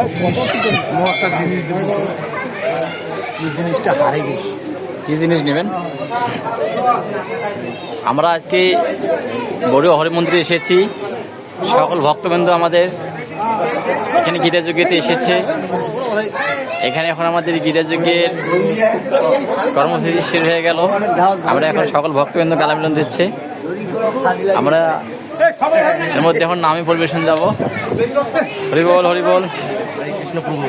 একটা জিনিস দেবো, এই জিনিসটা হারিয়ে গেছি। কী জিনিস নেবেন? আমরা আজকে বড় হরি মন্দিরে এসেছি। সকল ভক্তবৃন্দ আমাদের এখানে গীতাযজ্ঞতে এসেছে। এখানে এখন আমাদের গীতাযজ্ঞের কর্মসূচি শুরু হয়ে গেল। আমরা এখন সকল ভক্তবৃন্দ গালা মিলন দিচ্ছে। আমরা এর মধ্যে এখন নামে পরিবেশন যাব। হরিবল হরিবল। কৃষ্ণ প্রভু।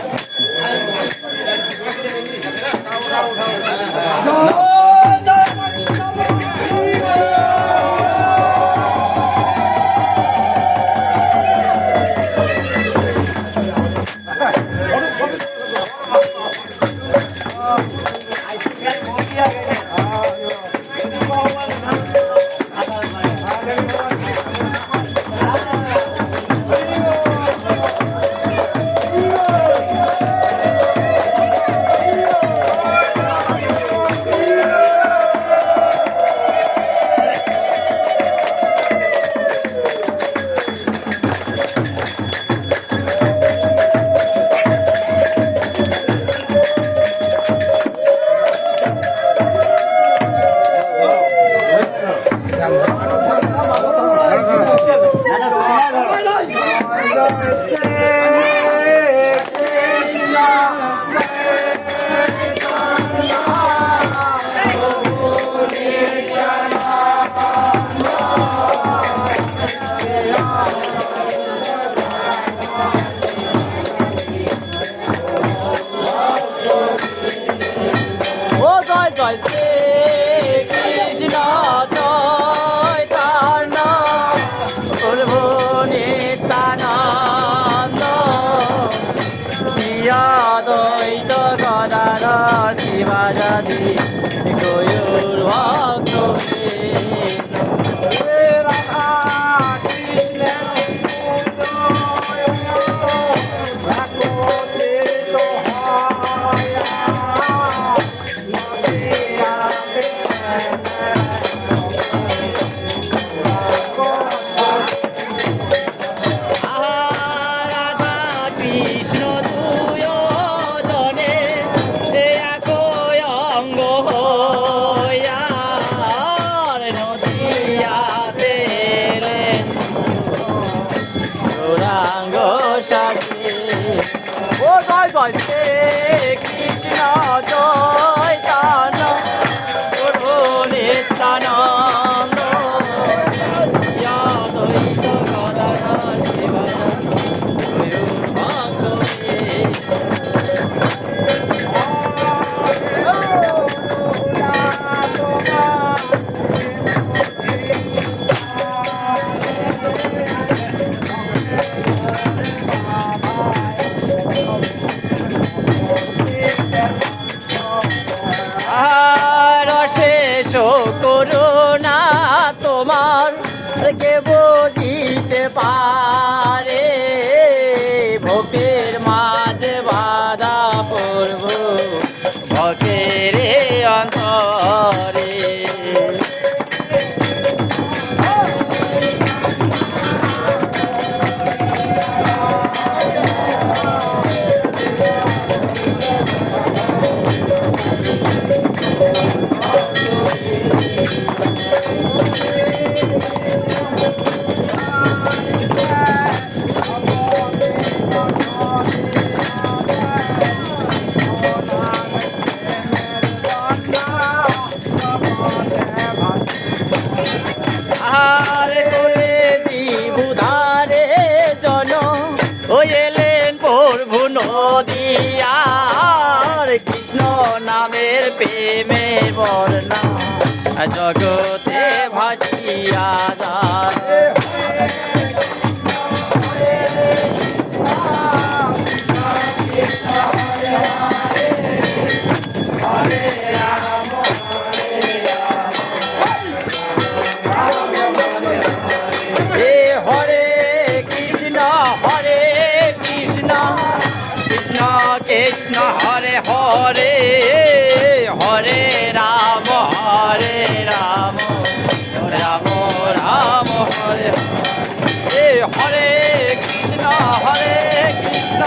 জয় কৃষ্ণ জয় তান নিত্যানন্দ করুণা তোমার কে বুঝিতে পারে, ভোগের মাঝে বাধা পড়ব ভকের অন্তরে। কৃষ্ণ নামের প্রেমের বর্ণা জগতে ভাসিয়া যায়। হরে কৃষ্ণ কৃষ্ণ কৃষ্ণ হরে হরে, হরে রাম রাম রাম হরে হরে, হরে কৃষ্ণ কৃষ্ণ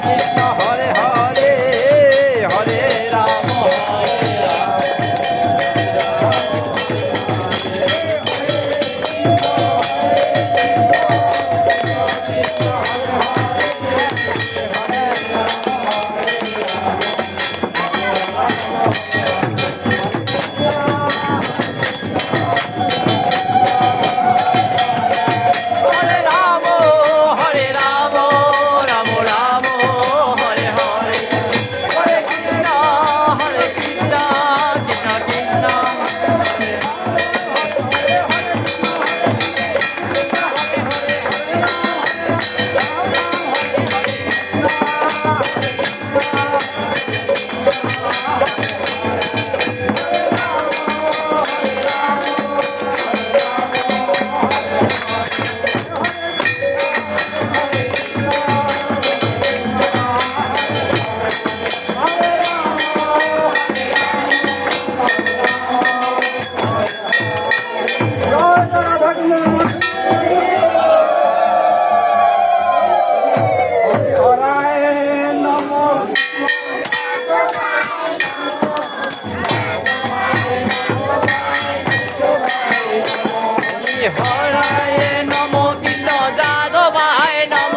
কৃষ্ণ হরে হরে হরে রাম হরায় নম কৃষ্ণ যাদবায় নম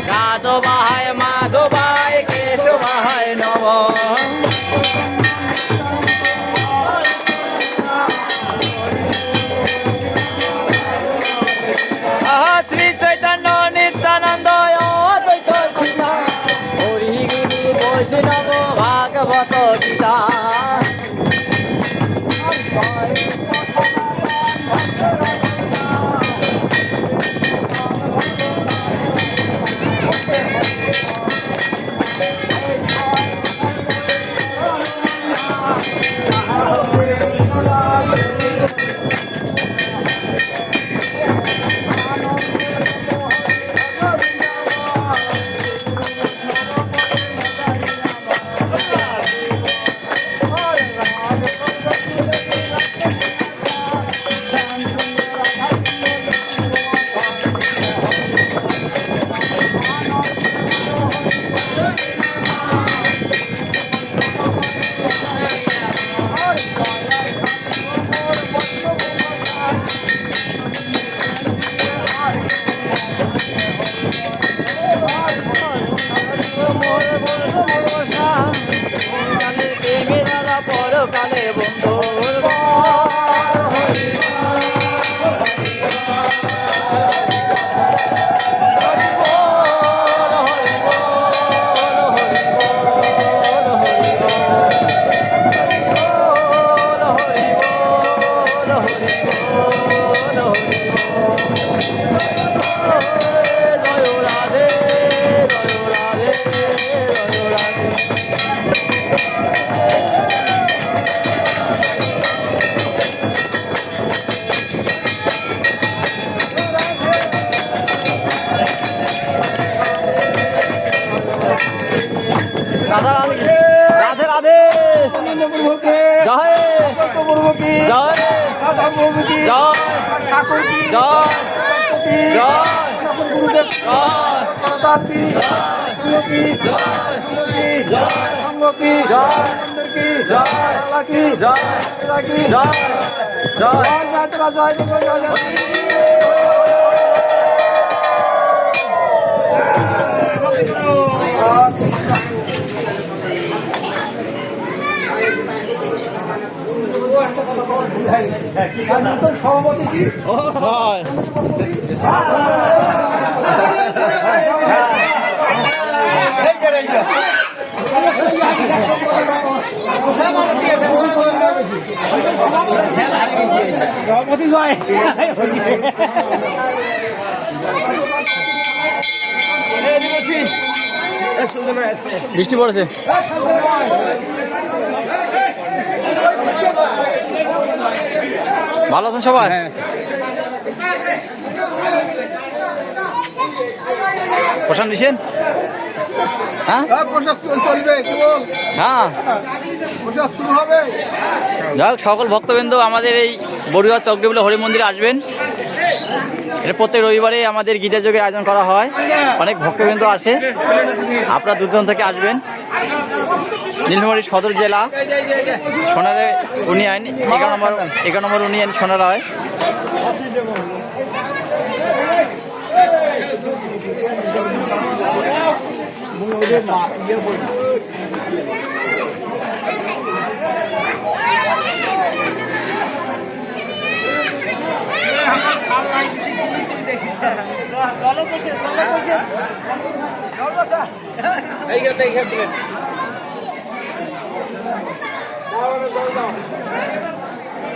যাদবায় মাধবায় কেশবায় নম শ্রী চৈতন্য নিত্যানন্দ অদ্বৈত সীতা হরি গুরু বৈষ্ণব ভাগবত গীতা পরকালে বন্ধুর রাধে রাধে জয় জয় জয় ঠাকুর কি জয় জয় গুরুদেব জয় কি জয় কি সভাপতি কি সভাপতি জয় বৃষ্টি পড়েছে ভালো আছেন সবাই প্রশান্ত দিচ্ছেন হ্যাঁ চলবে হ্যাঁ শুরু হবে যাই হোক সকল ভক্তবৃন্দ আমাদের এই বড়ুয়া চকডেবুলা হরি মন্দিরে আসবেন এটা প্রত্যেক রবিবারে আমাদের গীতা যজ্ঞের আয়োজন করা হয়, অনেক ভক্তবৃন্দ আসে, আপনারা দূর দূরান্ত থেকে আসবেন। নীলফামারী সদর জেলা, সোনারে ইউনিয়ন, 11 নম্বর ইউনিয়ন সোনারয়। এই